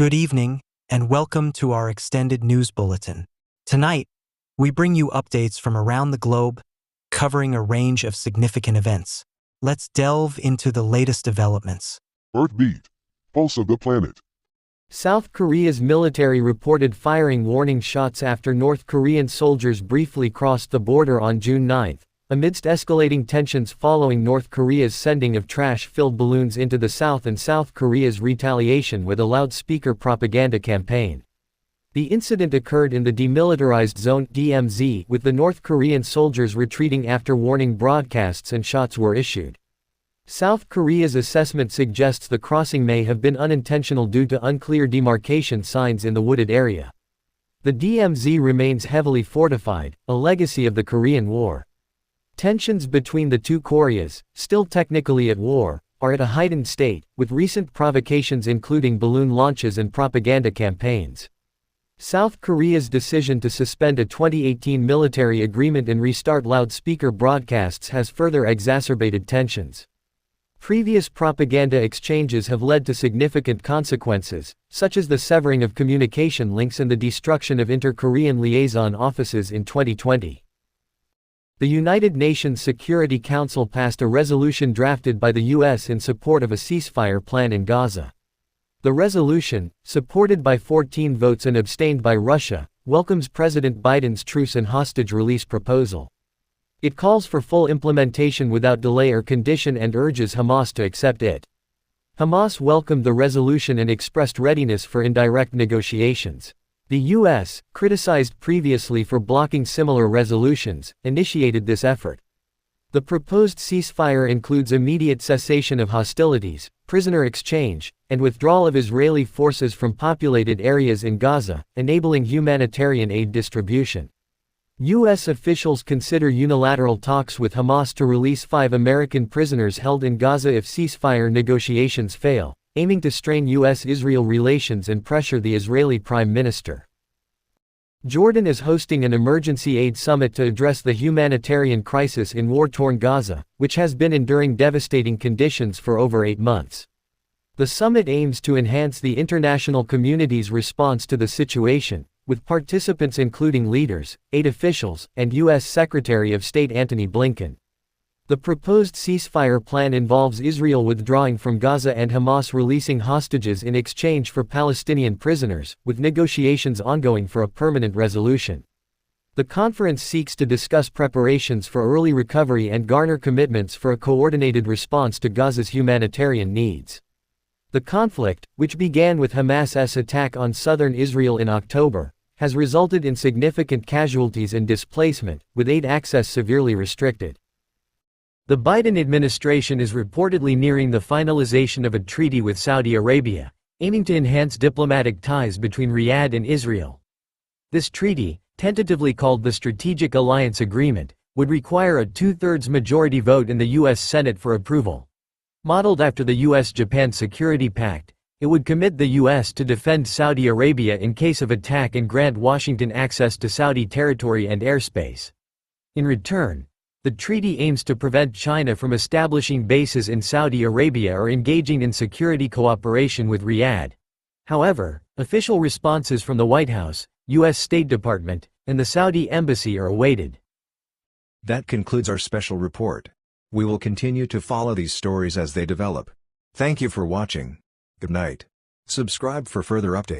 Good evening, and welcome to our extended news bulletin. Tonight, we bring you updates from around the globe, covering a range of significant events. Let's delve into the latest developments. Earthbeat, pulse of the planet. South Korea's military reported firing warning shots after North Korean soldiers briefly crossed the border on June 9, amidst escalating tensions following North Korea's sending of trash-filled balloons into the South and South Korea's retaliation with a loudspeaker propaganda campaign. The incident occurred in the demilitarized zone (DMZ), with the North Korean soldiers retreating after warning broadcasts and shots were issued. South Korea's assessment suggests the crossing may have been unintentional due to unclear demarcation signs in the wooded area. The DMZ remains heavily fortified, a legacy of the Korean War. Tensions between the two Koreas, still technically at war, are at a heightened state, with recent provocations including balloon launches and propaganda campaigns. South Korea's decision to suspend a 2018 military agreement and restart loudspeaker broadcasts has further exacerbated tensions. Previous propaganda exchanges have led to significant consequences, such as the severing of communication links and the destruction of inter-Korean liaison offices in 2020. The United Nations Security Council passed a resolution drafted by the U.S. in support of a ceasefire plan in Gaza. The resolution, supported by 14 votes and abstained by Russia, welcomes President Biden's truce and hostage release proposal. It calls for full implementation without delay or condition and urges Hamas to accept it. Hamas welcomed the resolution and expressed readiness for indirect negotiations. The U.S., criticized previously for blocking similar resolutions, initiated this effort. The proposed ceasefire includes immediate cessation of hostilities, prisoner exchange, and withdrawal of Israeli forces from populated areas in Gaza, enabling humanitarian aid distribution. U.S. officials consider unilateral talks with Hamas to release 5 American prisoners held in Gaza if ceasefire negotiations fail, aiming to strain U.S.-Israel relations and pressure the Israeli Prime Minister. Jordan is hosting an emergency aid summit to address the humanitarian crisis in war-torn Gaza, which has been enduring devastating conditions for over 8 months. The summit aims to enhance the international community's response to the situation, with participants including leaders, aid officials, and U.S. Secretary of State Antony Blinken. The proposed ceasefire plan involves Israel withdrawing from Gaza and Hamas releasing hostages in exchange for Palestinian prisoners, with negotiations ongoing for a permanent resolution. The conference seeks to discuss preparations for early recovery and garner commitments for a coordinated response to Gaza's humanitarian needs. The conflict, which began with Hamas's attack on southern Israel in October, has resulted in significant casualties and displacement, with aid access severely restricted. The Biden administration is reportedly nearing the finalization of a treaty with Saudi Arabia, aiming to enhance diplomatic ties between Riyadh and Israel. This treaty, tentatively called the Strategic Alliance Agreement, would require a 2/3 majority vote in the U.S. Senate for approval. Modeled after the U.S.-Japan Security Pact, it would commit the U.S. to defend Saudi Arabia in case of attack and grant Washington access to Saudi territory and airspace. In return, the treaty aims to prevent China from establishing bases in Saudi Arabia or engaging in security cooperation with Riyadh. However, official responses from the White House, U.S. State Department, and the Saudi Embassy are awaited. That concludes our special report. We will continue to follow these stories as they develop. Thank you for watching. Good night. Subscribe for further updates.